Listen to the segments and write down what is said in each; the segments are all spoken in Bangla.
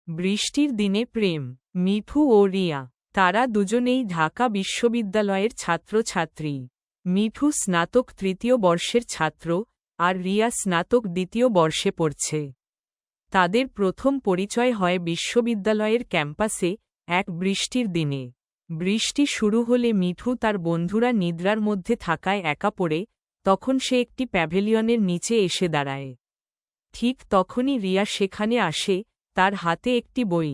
বৃষ্টির দিনে প্রেম। মিঠু ও রিয়া, তারা দুজনেই ঢাকা বিশ্ববিদ্যালয়ের ছাত্রছাত্রী। মিঠু স্নাতক তৃতীয় বর্ষের ছাত্র, আর রিয়া স্নাতক দ্বিতীয় বর্ষে পড়ছে। তাদের প্রথম পরিচয় হয় বিশ্ববিদ্যালয়ের ক্যাম্পাসে এক বৃষ্টির দিনে। বৃষ্টি শুরু হলে মিঠু তার বন্ধুরা নিদ্রার মধ্যে থাকায় একা পড়ে, তখন সে একটি প্যাভিলিয়নের নিচে এসে দাঁড়ায়। ঠিক তখনই রিয়া সেখানে আসে, তার হাতে একটি বই।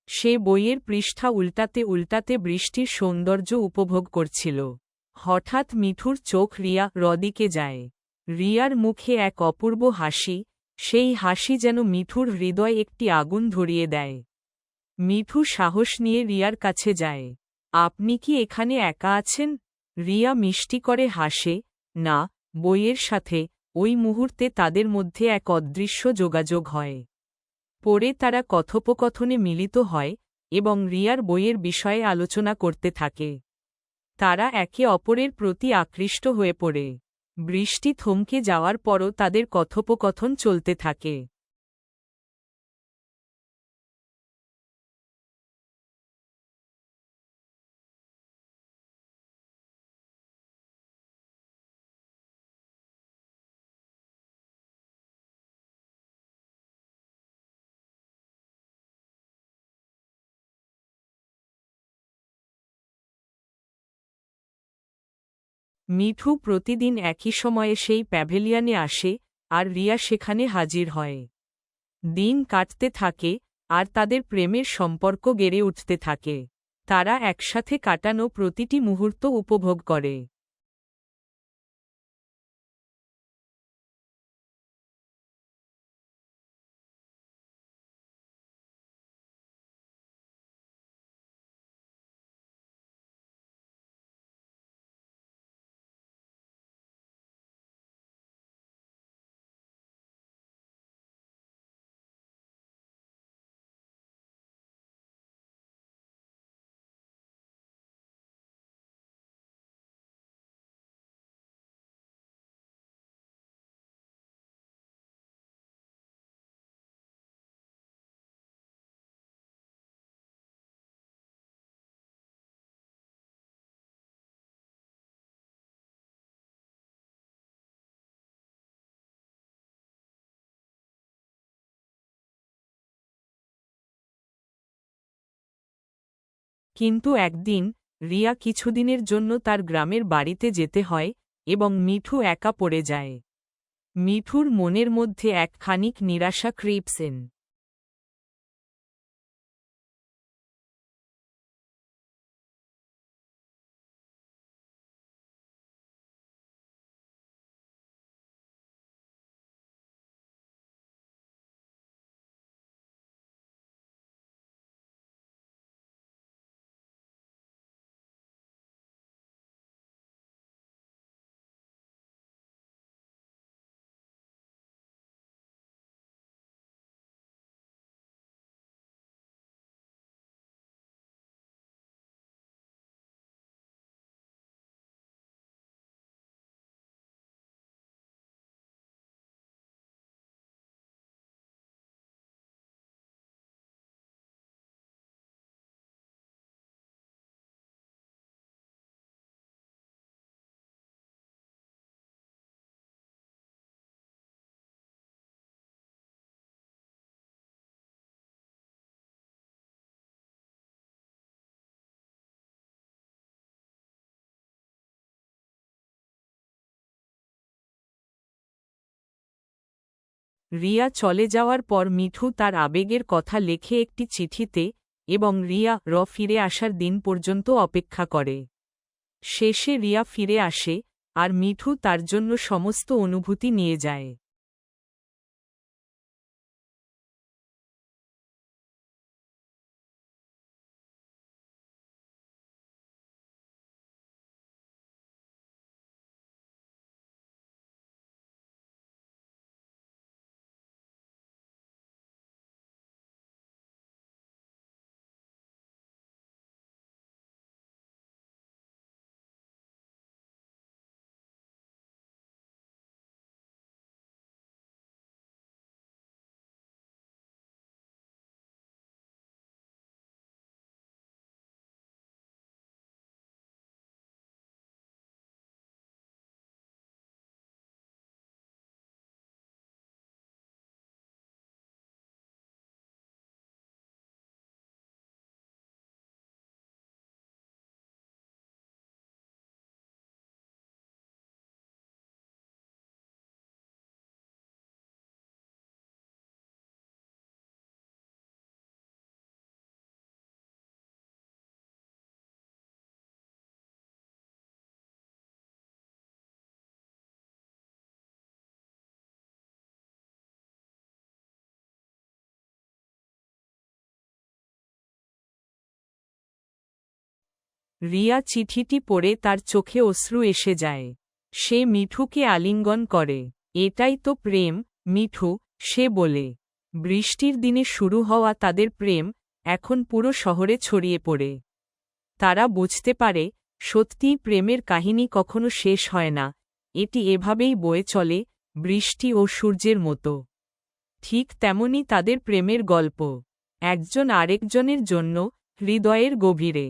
সে বইয়ের পৃষ্ঠা উল্টাতে উল্টাতে বৃষ্টির সৌন্দর্য উপভোগ করছিল। হঠাৎ মিঠুর চোখ রিয়ার দিকে যায়। রিয়ার মুখে এক অপূর্ব হাসি, সেই হাসি যেন মিঠুর হৃদয়ে একটি আগুন ধরিয়ে দেয়। মিঠু সাহস নিয়ে রিয়ার কাছে যায়। আপনি কি এখানে একা আছেন? রিয়া মিষ্টি করে হাসে, না, বইয়ের সাথে। ওই মুহূর্তে তাদের মধ্যে এক অদৃশ্য যোগাযোগ হয়। পরে তারা কথোপকথনে মিলিত হয় এবং রিয়ার বইয়ের বিষয়ে আলোচনা করতে থাকে। তারা একে অপরের প্রতি আকৃষ্ট হয়ে পড়ে। বৃষ্টি থমকে যাওয়ার পরও তাদের কথোপকথন চলতে থাকে। মিঠু প্রতিদিন একই সময়ে সেই প্যাভিলিয়নে আসে, আর রিয়া সেখানে হাজির হয়। দিন কাটতে থাকে, আর তাদের প্রেমের সম্পর্ক গড়ে উঠতে থাকে। তারা একসাথে কাটানো প্রতিটি মুহূর্ত উপভোগ করে। কিন্তু একদিন রিয়া কিছুদিনের জন্য তার গ্রামের বাড়িতে যেতে হয়, এবং মিঠু একা পড়ে যায়। মিঠুর মনের মধ্যে এক খানিক নিরাশা ক্রিপসেন। রিয়া চলে যাওয়ার পর মিঠু তার আবেগের কথা লেখে একটি চিঠিতে, এবং রিয়া ফিরে আসার দিন পর্যন্ত অপেক্ষা করে। শেষে রিয়া ফিরে আসে, আর মিঠু তার জন্য সমস্ত অনুভূতি নিয়ে যায়। রিয়া চিঠিটি পড়ে তার চোখে অশ্রু এসে যায়। সে মিঠুকে আলিঙ্গন করে। এটাই তো প্রেম, মিঠু, সে বলে। বৃষ্টির দিনে শুরু হওয়া তাদের প্রেম এখন পুরো শহরে ছড়িয়ে পড়ে। তারা বুঝতে পারে, সত্যিই প্রেমের কাহিনী কখনো শেষ হয় না, এটি এভাবেই বয়ে চলে, বৃষ্টি ও সূর্যের মতো। ঠিক তেমনি তাদের প্রেমের গল্প, একজন আরেকজনের জন্য, হৃদয়ের গভীরে।